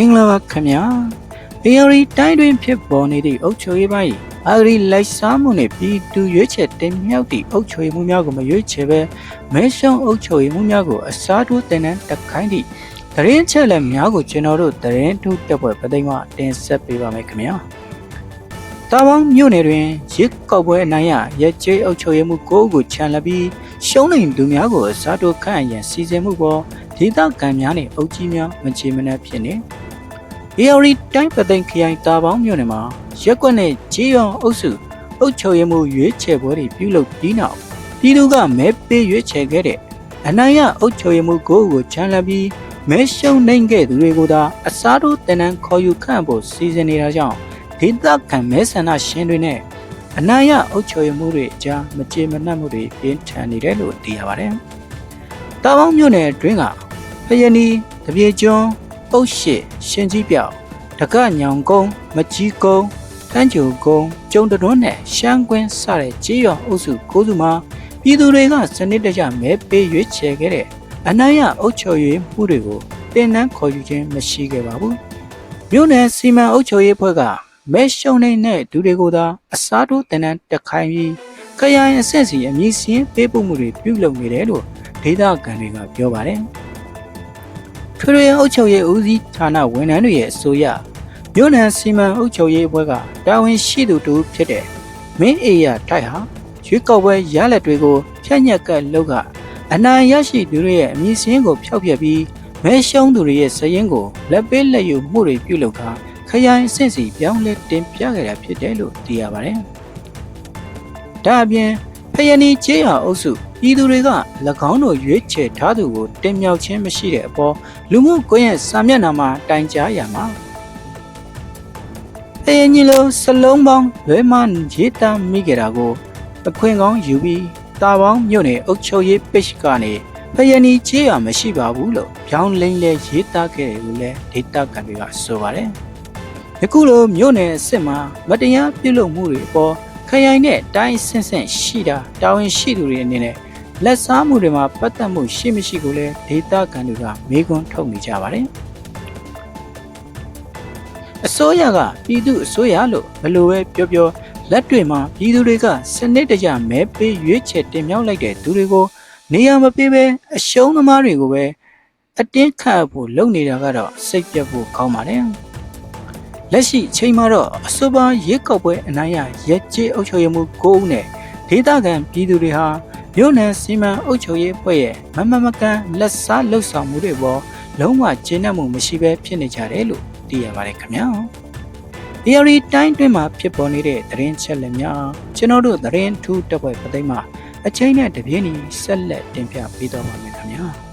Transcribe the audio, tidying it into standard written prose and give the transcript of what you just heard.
င်္ဂလာပါခင်ဗျာအေရီတိုင်းတွင်ဖြစ်ပေါ်နေသည့်အုပ်ချုပ်ရေးပိုင်းအာဂရီလိုက်စားမှုနှင့်ပြည်သူရွေးချယ်တင်မြှောက်သည့်အုပ်ချုပ်ရေးမှုများကိုမရွေးချယ်ဘဲမဲရှုံးအုပ်ချုပ်ရေးမှုများကိုအစားထိုးတင်နှံတက်ခိုင်းသည့်သတင်းချက်လက်များကိုကျွန်တော်တို့သတင်းထူးတက်ပွဲပသိမ်မှတင်ဆက်ပေးပါမယ်ခင်ဗျာတာဝန်မြို့နယ်တွင်ရစ်ကောက်ပွဲအနိုင်ရရဲကျေးအုပ်ချုပ်ရေးမှုကိုချန်လက်ပြီးရှုံးနေသူများကိုအစားထိုးခန့်အရန်စီစဉ်မှုပေါ်ဒေသခံများနှင့်အုပ်ကြီးများမချေမနှက်ဖြစ်နေARI တိုင်းပသိမ်ခရိုင်တာပေါင်းမြို့နယ်မှာရက်ကွက်နဲ့ကြေးရွာအုပ်စုအုပ်ချုပ်ရေးမှုရွေးချယ်ပွဲတွေပြုလုပ်ပြီးနောက်ပြည်သူကမဲပေးရွေးချယ်ခဲ့တဲ့အနိုင်ရအုပ်ချုပ်ရေးမှုကိုချန်လက်ပြီးမဲရှုံးနိုင်ခဲ့သူတွေကိုသာအစားထိုးတင်နန်းခေါ်ယူခန့်ဖို့စီစဉ်နေတာကြောင့်ဒေသခံမဲဆန္ဒရှင်တွေနဲ့အနိုင်ရအုပ်ချုပ်ရေးမှုတွေအကြားမကြေမနပ်မှုတွေပြင်းထန်နေတယ်လို့သိရပါတယ်။တာပေါင်းမြို့နယ်အတွင်းကဖယနီတပြေကျွန်းအုတ်ရှိရှင်ကြီးပြောက်တကညောင်ကုန်းမကြီးကုန်းတန်းကျိုကုန်းကျုံတွန်းနဲ့ရှမ်းကွင်းစတဲ့ကြေးရွာအုပ်စုကိုစုမှာပြည်သူတွေကစနစ်တကျမဲပေးရွေးချယ်ခဲ့တဲ့အနိုင်ရအုပ်ချုပ်ရေးမှုတွေကိုတင်နန်းခေါ်ယူခြင်းမရှိခဲ့ပါဘူးမြို့နယ်စီမံအုပ်ချုပ်ရေးဖွဲ့ကမဲရှုံနေတဲ့သူတွေကိုသာအစားထိုးတင်နန်းတက်ခိုင်းပြီးခရိုင်အဆင့်စီအမည်စင်းပေးပို့မှုတွေပြုလုပ်နေတယ်လို့ဒေသခံတွေကပြောပါတယ်ထွေထွေအုပ်ချုပ်ရေးဦးစီးဌာနဝန်ထမ်းတွေရဲ့အဆိုအရမြို့နယ်စီမံအုပ်ချုပ်ရေးအဖွဲ့ကတာဝန်ရှိသူတို့ဖြစ်တဲ့မင်းအေရတိုက်ဟာရွေးကောက်ပွဲရလဒ်တွေကိုဖြန့်ညက်ကလုပ်ကအနိုင်ရရှိသူတွေရဲ့အမည်စင်းကိုဖျောက်ဖျက်ပြီးမဲရှုံးသူတွေရဲ့စရင်ကိုလက်ပေးလက်ယူမှုတွေပြုလုပ်တာခရိုင်အဆင့်စီပြောင်းလဲတင်ပြခဲ့တာဖြစ်တယ်လို့သိရပါတယ်။ဒါအပြင်ဖယနီကျေးရွာအုပ်စုပြည်သူတွေက၎င်းတို့ရွေးချယ်ထားသူကိုတင်မြှောက်ခြင်းမရှိတဲ့အပေါ်လူမှုကွန်ရက်စာမျက်နှာမှာတိုင်ကြားရမှာဖယနီလိုစလုံးပေါင်းလွဲမှရေးသားမိကြတာကိုအခွင့်ကောင်းယူပြီးတာပေါင်းမြို့နယ်အုပ်ချုပ်ရေး page ကနေဖယနီကျေးရွာမရှိပါဘူးလို့ပြောင်းလဲရေးသားခဲ့တယ်လို့လည်းဒေသခံတွေကဆိုပါတယ်။ယခုလိုမြို့နယ်အစ်စ်မှာမတရားပြုလုပ်မှုတွေအပေါ်ခရိုင်နဲ့တိုင်းဆင့်ဆင့်ရှိတာတာဝန်ရှိသူတွေအနေနဲ့လက်စားမှုတွေမှာပတ်သက်မှုရှိမရှိကိုလည်းဒေသခံတွေကမေးခွန်းထုတ်နေကြပါတယ်။အစိုးရကပြည်သူအစိုးရလို့ဘယ်လိုပဲပြောလက်တွေမှာပြည်သူတွေကစနစ်တကျမဲပေးရွေးချယ်တင်မြှောက်လိုက်တဲ့သူတွေကိုနေရာမပေးဘဲအရှုံးသမားတွေကိုပဲအတင်းခတ်ဖို့လုပ်နေတာကတော့စိတ်ပြတ်ဖို့ကောင်းပါတယ်။လက်ရှိအချိန်မှာတော့အဆိုပါရွေးကောက်ပွဲအနိုင်ရရဲကျေးအုပ်ချုပ်ရေးမှု9ဦးနဲ့ဒေသခံပြည်သူတွေဟာမြို့နယ်စီမံအုပ်ချုပ်ရေးအဖွဲ့ရဲ့မမကန်လက်စားလှုပ်ဆောင်မှုတွေပေါ်လုံးဝကျဉ်းနှံ့မှုမရှိဘဲဖြစ်နေကြတယ်လို့သိရပါတယ်ခင်ဗျာ။ ARI တိုင်းတွင်မှာဖြစ်ပေါ်နေတဲ့သတင်းချက်လက်များကျွန်တော်တို့သတင်းထူးတက်ပွဲပသိမ်မှာအချိန်နဲ့တပြေးညီဆက်လက်တင်ပြပေးတော့ပါမယ်ခင်ဗျာ။